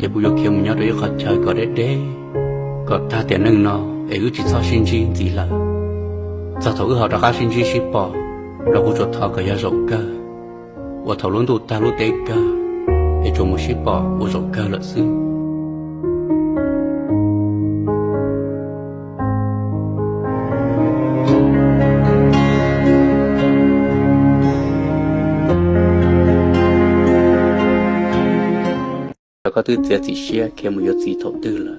để bây giờ khi mình nhớ tới khó chơi có đế có ta tiền nâng nó ấy cứ chỉ sao sinh chi gì là sao thấu họ đã cá sinh chi ship bỏ là cũng cho thọ cái rổ cơ và thấu luôn tụ ta luôn tế cơ để cho một ship bỏ của rổ cơ là xứ có thứ gì chỉ xia khi mà có gì thấu tư là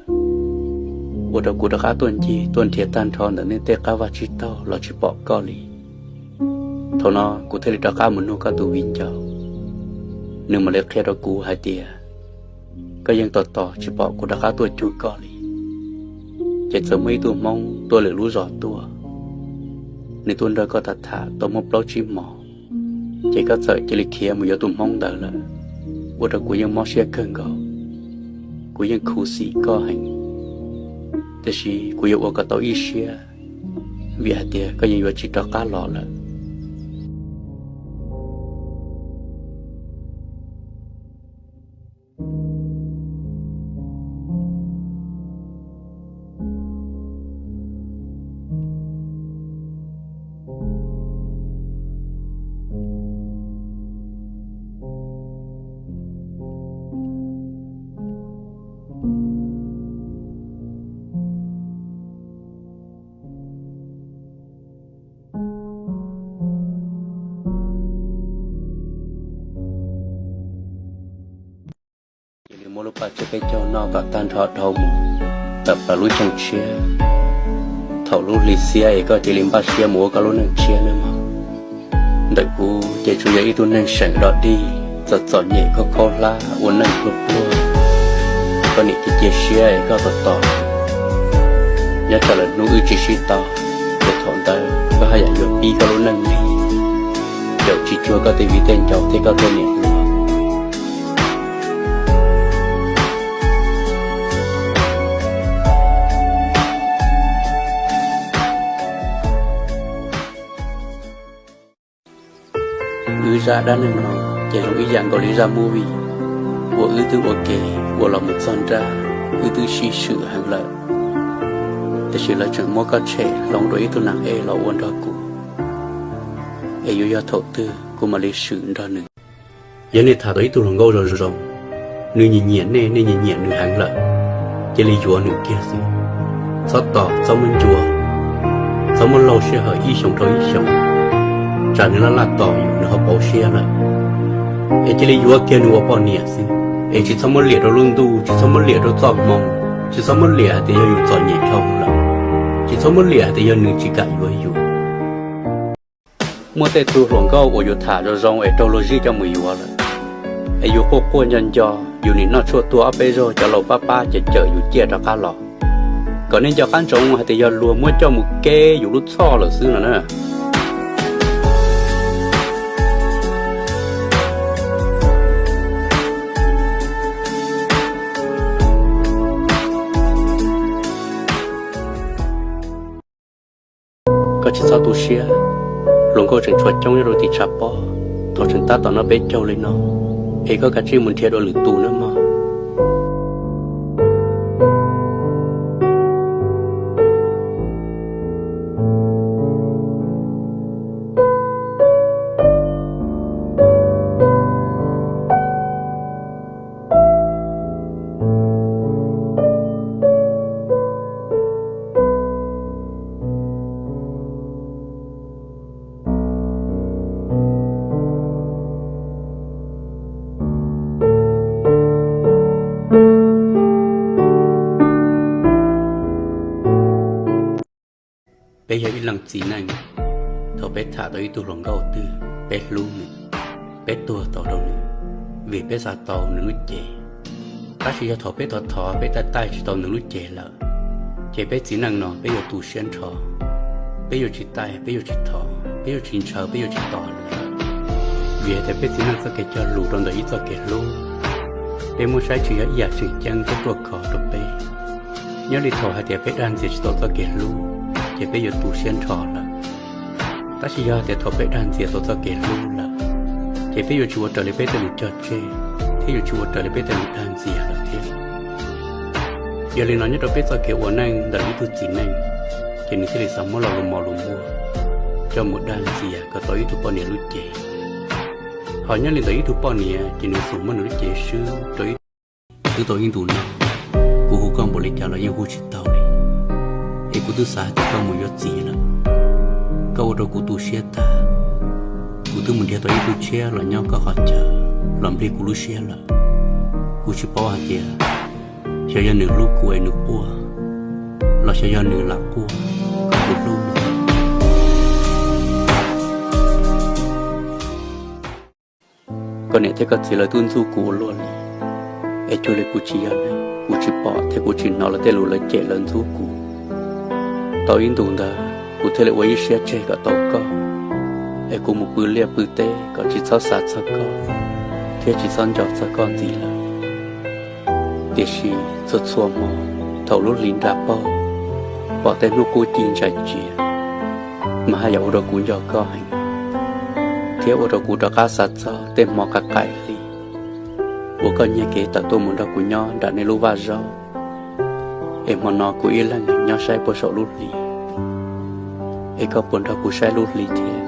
我的古的哈顿机顿铁蛋炒的那得嘎瓦知道老去报告里，头呢古特里的嘎门弄个都win着，你们来看到古还的，ก็ยังต่อ去报古的哈ตัวจุก่อ里，จะจะไม่ตัวมองตัวเหลือรู้รอตัวในตัวเดินก็ตัดขาตัวมบเล่าชิมหมอจะก็เจอจะลิเคียมันอยู่ตัวมองเดินละว่าแต่กูยังมองเสียเกินก็กูยังคูสีก็หันแต่สิกูอยากว่าก็ตัวอีเชียวิหารเดียก็ยังอยู่จิตตะก้าหล่อละมลปัจจะไปเจ้านอกกับตันทอดทอมแบบปลุกจังเชียเท่าลูกลิเซียก็จะลิมบาเชียหมูก็รู้นังเชียนั่นมั้งแต่กูจะช่วยอีตัวนั่งเฉยรอดีจะจอดเหย่ก็โคล่าวันนั่งกลัวก็นี่จะเจียเชียก็ต่อยัดจะเลยนู้จิชิต่อจะถอนได้ก็ให้อย่างปีก็รู้นั่งดีเดี๋ยวจิชัวก็ตีวิเตนเจ้าที่ก็ตัวเนี่ยư ra đã nên nó chỉ là ý dạng gọi lý ra movie của ư tư ok của là một son ra ư tư si sự hàng lợiแต่สิเราจึงมอก็เฉะลองโดยตัวหนังเราอ้วนดอกูอยู่ยอดถอดตื้อกูมาเลยสื่อดอหนึ่งยันในถาตัวตัวหลงโง่รองหนึ่งเหยียดเน่หนึ่งเหยียดหนึ่งhàng lợiจะเลยจัวหนึ่งเกียร์สิซอต่อซอมันจัวซอมันเราเชื่อเหรออีชงตัวอีชงtrả nên là lát tỏi nó học bảo xe lại, ấy chỉ lấy vua kia nó bảo nhẹ xin, ấy chỉ xong một liệt đó luôn tu, chỉ xong một liệt đó chọn mong, chỉ xong một liệt thì yêu chọn nhẹ không là, chỉ xong một liệt thì yêu nương chỉ cả yêu. Mua tết tu hưởng cao của yêu thả rồi rong ấy trâu lô gì cho mười yêu rồi, ấy yêu cô cô nhân cho, yêu nín nó chua tua áp bây giờ cho lâu pa chỉ chờ yêu chia cho cá lọ, còn nên cho cán trống thì yêu lùa mua cho một kê yêu lút xo là xứ nữa. Có chỉ sao tu xia, luôn có chuyện chuột trong rồi thì chập bò, thọ chuyện ta tao nó bé trâu lên nó, ấy có cả chi muốn thiệt rồi lử tù nữa mà. Bây giờ lần gì này, thầu bé thả tới tụ lòng gạo tư, bé luôn nữa, bé tua tàu đâu nữa, vì bé xa tàu nữa chè, bác sĩ cho thầu bé thọ bé tay chỉ tàu nữa chè lợ, chè bé chỉ năng nọ bé giờ tụ xuyên thọ, bé giờ chỉ tay bé giờ chỉ thọ, bé giờ chỉ chờ bé giờ chỉ tỏ nữa, vì thế bé chỉ năng có cái cho lù trong đấy cho cái lù, bé muốn sai chỉ ở chỉ chân cái tuột cỏ được bé, nhớ đi thọ hai thì bé đang chỉ tàu cho cái lù. Chỉ bây giờ tụ xuyên trò là, ta chỉ giờ để thọ bé đàn diệt tôi cho kể luôn là, chỉ bây giờ chùa trời lấy bé tự cho chơi, thế giờ chùa trời lấy bé tự đàn diệt là thế. giờ liền nói nhất là biết sao kiểu quần anh đã lý tu chỉ này chỉ nên thì sống mà mò lùm mua cho một đàn gì có tới tu bao nhiêu lúc chế họ nhớ lên tới tu bao nhiêu chỉ nên sống mà lúc chế sư tới từ tối in tu nào cô hú con bộ lịch trả lời yêu hú chỉ tao đi thì cô tu xả thì con một giọt gì lắm câu đầu cô tu xe ta cô tu mình theo tới tu xe là nhau có họ chờ làm đi cô lu xe là cô chỉ bảo hạt tiền cho gia nữ lúc cô ấy nữ bùa là cho gia nữ lạc bùa cô lu còn này thì có chỉ là tuân du cô luôn ấy cho lấy cô chỉ ăn này cô chỉ bỏ thì cô chỉ nói là tên lũ là trẻ lớn du cô tao in tụng ta cô thấy là quay xe chơi cả tàu co ấy cô một bữa lia bữa tê có chỉ sáu sát sáu con thế chỉ son chọn sáu con gì là để chỉ xuất xua mò thầu lúc lính đạp bao bỏ tên lúc cô tin chạy chia mà hai dạo đó cũng do co hành thế ở đó cũng đã cá sát cho tên mò cá cải đi của con nhà kế tại tôi muốn đọc của nhau đã nên lưu vào rau em mà nó của yên là nhau sai bớt sầu lút lì em có muốn đọc của sai lút lì thế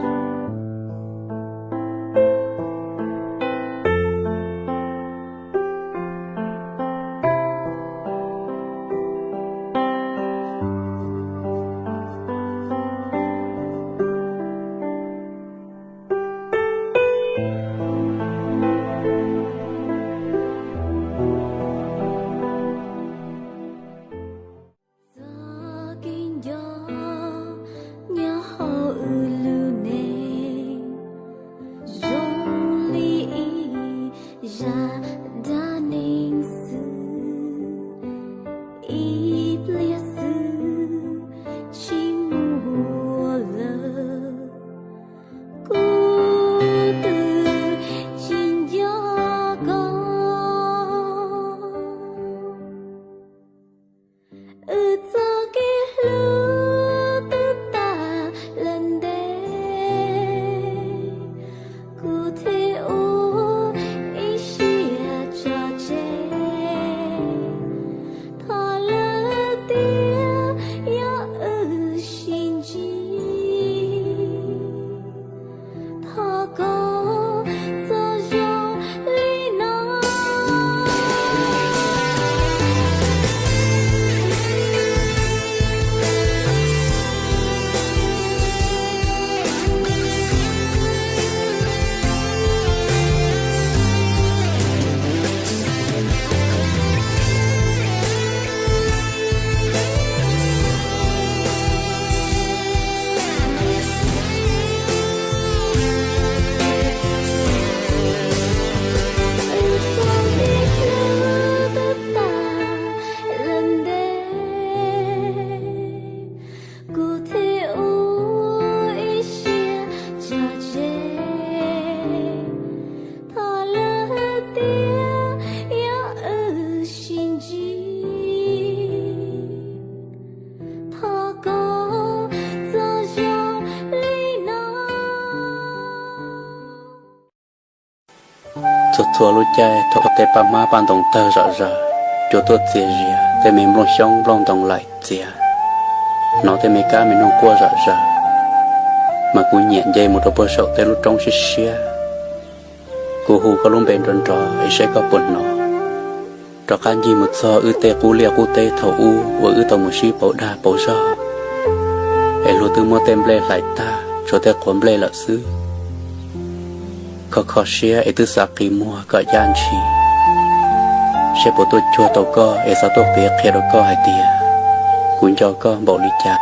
thua lối chơi thọ tệ pa ma ban đồng tơ rõ rõ cho tôi chia rìa để mình luôn sống luôn đồng lại chia nó để mình cá mình không qua rõ rõ mà cú nhẹ dây một đôi bờ sậu để lúc trong xí xía cú hù có luôn bền tròn trò ấy sẽ có buồn nó trò can gì một so ư tê cú lia cú tê thầu u và ư tàu một xí bảo đa bảo rõ ấy luôn từ mua tem ble lại ta cho tê cuốn ble là xứ khó xía ấy từ sáng kỳ mua cả gian chi sẽ bộ tôi chua tàu co ấy sao tôi biết khi đó co hai tia cũng cho con bảo lý cha